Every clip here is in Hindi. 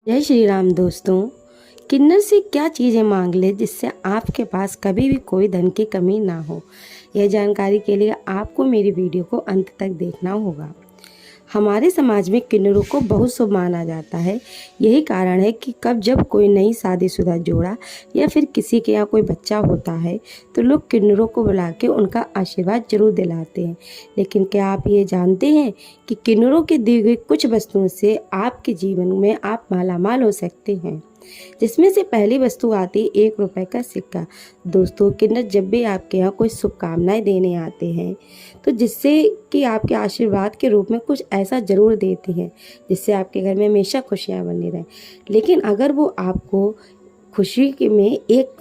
जय श्री राम दोस्तों। किन्नर से क्या चीज़ें मांग ले जिससे आपके पास कभी भी कोई धन की कमी ना हो। यह जानकारी के लिए आपको मेरी वीडियो को अंत तक देखना होगा। हमारे समाज में किन्नरों को बहुत शुभ माना जाता है। यही कारण है कि जब कोई नई शादीशुदा जोड़ा या फिर किसी के यहाँ कोई बच्चा होता है तो लोग किन्नरों को बुला के उनका आशीर्वाद जरूर दिलाते हैं। लेकिन क्या आप ये जानते हैं कि किन्नरों के दी गई कुछ वस्तुओं से आपके जीवन में आप मालामाल हो सकते हैं, जिसमें से पहली वस्तु आती है 1 रुपए का सिक्का। दोस्तों, किन्नर जब भी आपके यहाँ कोई शुभकामनाएं देने आते हैं तो जिससे कि आपके आशीर्वाद के रूप में कुछ ऐसा ज़रूर देते हैं जिससे आपके घर में हमेशा खुशियाँ बनी रहें। लेकिन अगर वो आपको खुशी में एक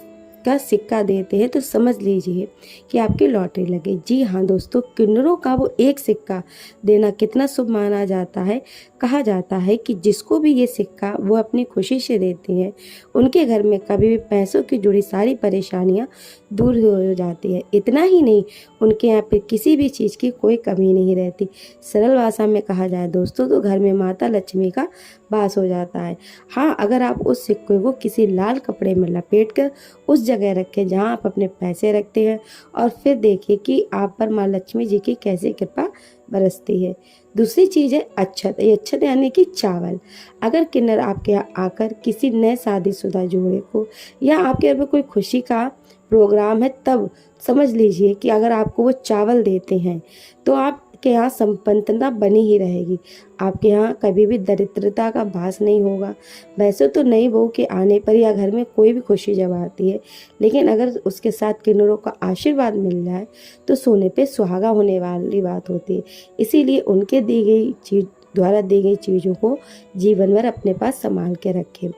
का सिक्का देते हैं तो समझ लीजिए कि आपकी लॉटरी लगे। जी हाँ दोस्तों, किन्नरों का वो एक सिक्का देना कितना शुभ माना जाता है। कहा जाता है कि जिसको भी ये सिक्का वो अपनी खुशी से देते हैं उनके घर में कभी भी पैसों की जुड़ी सारी परेशानियां दूर हो जाती है। इतना ही नहीं, उनके यहाँ पे किसी भी चीज़ की कोई कमी नहीं रहती। सरल भाषा में कहा जाए दोस्तों तो घर में माता लक्ष्मी का वास हो जाता है। हाँ, अगर आप उस सिक्के को किसी लाल कपड़े में लपेट कर उस जगह रखें जहाँ आप अपने पैसे रखते हैं और फिर देखिए कि आप पर माँ लक्ष्मी जी की कैसी कृपा बरसती है। दूसरी चीज़ है अक्षत। ये अक्षत यानी कि चावल। अगर किन्नर आपके यहाँ आकर किसी नए शादीशुदा जोड़े को या आपके घर में कोई खुशी का प्रोग्राम है तब समझ लीजिए कि अगर आपको वो चावल देते हैं तो आपके यहाँ संपन्नता बनी ही रहेगी। आपके यहाँ कभी भी दरिद्रता का भास नहीं होगा। वैसे तो नई बहू के आने पर या घर में कोई भी खुशी जब आती है, लेकिन अगर उसके साथ किन्नरों का आशीर्वाद मिल जाए तो सोने पे सुहागा होने वाली बात होती है। इसीलिए उनके दी गई चीज द्वारा दी गई चीज़ों को जीवन भर अपने पास संभाल के रखें।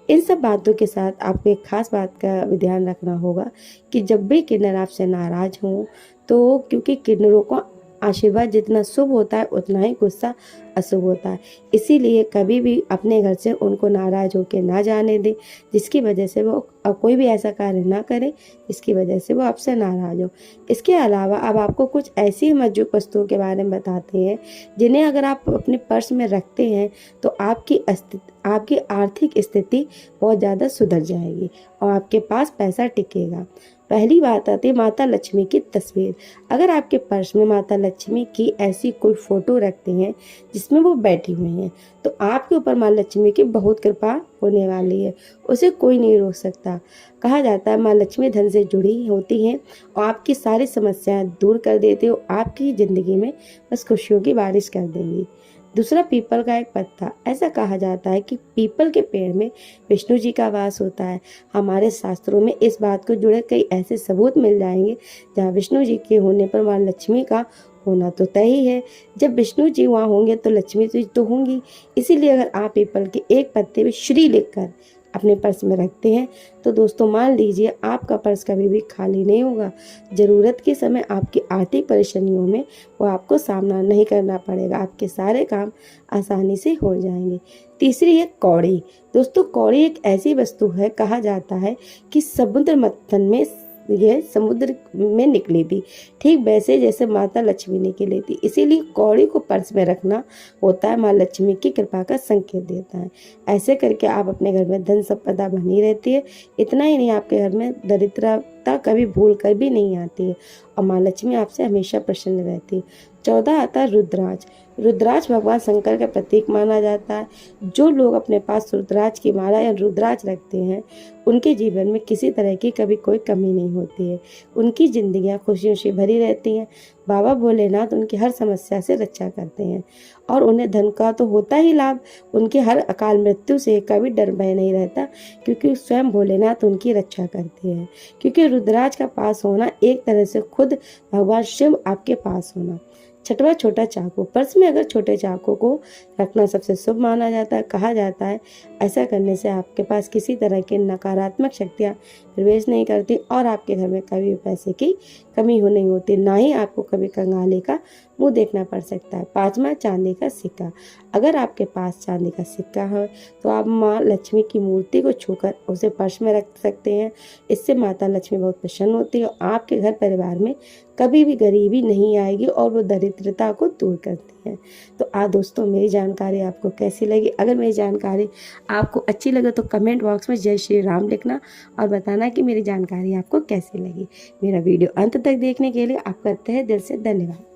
इन सब बातों के साथ आपको एक खास बात का भी ध्यान रखना होगा कि जब भी किन्नर आपसे नाराज हों तो क्योंकि किन्नरों को आशीर्वाद जितना शुभ होता है उतना ही गुस्सा अशुभ होता है। इसीलिए कभी भी अपने घर से उनको नाराज होकर ना जाने दें जिसकी वजह से वो कोई भी ऐसा कार्य ना करें जिसकी वजह से वो आपसे नाराज हो। इसके अलावा अब आपको कुछ ऐसी मौजूद वस्तुओं के बारे में बताते हैं जिन्हें अगर आप अपने पर्स में रखते हैं तो आपकी आर्थिक स्थिति बहुत ज़्यादा सुधर जाएगी और आपके पास पैसा टिकेगा। पहली बात आती है माता लक्ष्मी की तस्वीर। अगर आपके पर्स में माता लक्ष्मी की ऐसी कोई फोटो रखते हैं जिसमें वो बैठी हुई हैं तो आपके ऊपर माँ लक्ष्मी की बहुत कृपा होने वाली है। उसे कोई नहीं रोक सकता। कहा जाता है माँ लक्ष्मी धन से जुड़ी होती हैं और आपकी सारी समस्याएं दूर कर देती हो। आपकी ज़िंदगी में बस खुशियों की बारिश कर देंगी। दूसरा, पीपल का एक पत्ता। ऐसा कहा जाता है कि पीपल के पेड़ में विष्णु जी का वास होता है। हमारे शास्त्रों में इस बात को जुड़े कई ऐसे सबूत मिल जाएंगे जहाँ विष्णु जी के होने पर माँ लक्ष्मी का होना तो तय ही है। जब विष्णु जी वहाँ होंगे तो लक्ष्मी जी तो होंगी। इसीलिए अगर आप पीपल के एक पत्ते में श्री लिखकर अपने पर्स में रखते हैं तो दोस्तों मान लीजिए आपका पर्स कभी भी खाली नहीं होगा। ज़रूरत के समय आपकी आर्थिक परेशानियों में वो आपको सामना नहीं करना पड़ेगा। आपके सारे काम आसानी से हो जाएंगे। तीसरी है कौड़ी। दोस्तों, कौड़ी एक ऐसी वस्तु है, कहा जाता है कि समुद्र मंथन में यह समुद्र में निकली थी, ठीक वैसे जैसे माता लक्ष्मी निकली थी। इसीलिए कौड़ी को पर्स में रखना होता है माँ लक्ष्मी की कृपा का संकेत देता है। ऐसे करके आप अपने घर में धन संपदा बनी रहती है। इतना ही नहीं, आपके घर में दरिद्रता कभी भूल कर भी नहीं आती है और माँ लक्ष्मी आपसे हमेशा प्रसन्न रहती है। 14 आता है रुद्राक्ष। रुद्राक्ष भगवान शंकर का प्रतीक माना जाता है। जो लोग अपने पास रुद्राक्ष की माला या रुद्राक्ष रखते हैं उनके जीवन में किसी तरह की कभी कोई कमी नहीं होती है। उनकी जिंदगियां खुशियों से भरी रहती हैं। बाबा भोलेनाथ उनकी हर समस्या से रक्षा करते हैं और उन्हें धन का तो होता ही लाभ। उनके हर अकाल मृत्यु से कभी डर भय नहीं रहता क्योंकि स्वयं भोलेनाथ उनकी रक्षा करते हैं। क्योंकि रुद्राक्ष का पास होना एक तरह से खुद भगवान शिव आपके पास होना। छठवां, छोटा चाकू। पर्स में अगर छोटे चाकू को रखना सबसे शुभ माना जाता है। कहा जाता है ऐसा करने से आपके पास किसी तरह की नकारात्मक शक्तियाँ प्रवेश नहीं करती और आपके घर में कभी भी पैसे की कमी हो नहीं होती, ना ही आपको कभी कंगाली का मुंह देखना पड़ सकता है। 5वां, चांदी का सिक्का। अगर आपके पास चांदी का सिक्का है तो आप माँ लक्ष्मी की मूर्ति को छूकर उसे पर्स में रख सकते हैं। इससे माता लक्ष्मी बहुत प्रसन्न होती है और आपके घर परिवार में कभी भी गरीबी नहीं आएगी और वो दरिद्रता को दूर करती है। तो दोस्तों, मेरी जानकारी आपको कैसी लगी? अगर मेरी जानकारी आपको अच्छी लगे तो कमेंट बॉक्स में जय श्री राम लिखना और बताना कि मेरी जानकारी आपको कैसी लगी। मेरा वीडियो अंत तक देखने के लिए आपका तहे दिल से धन्यवाद।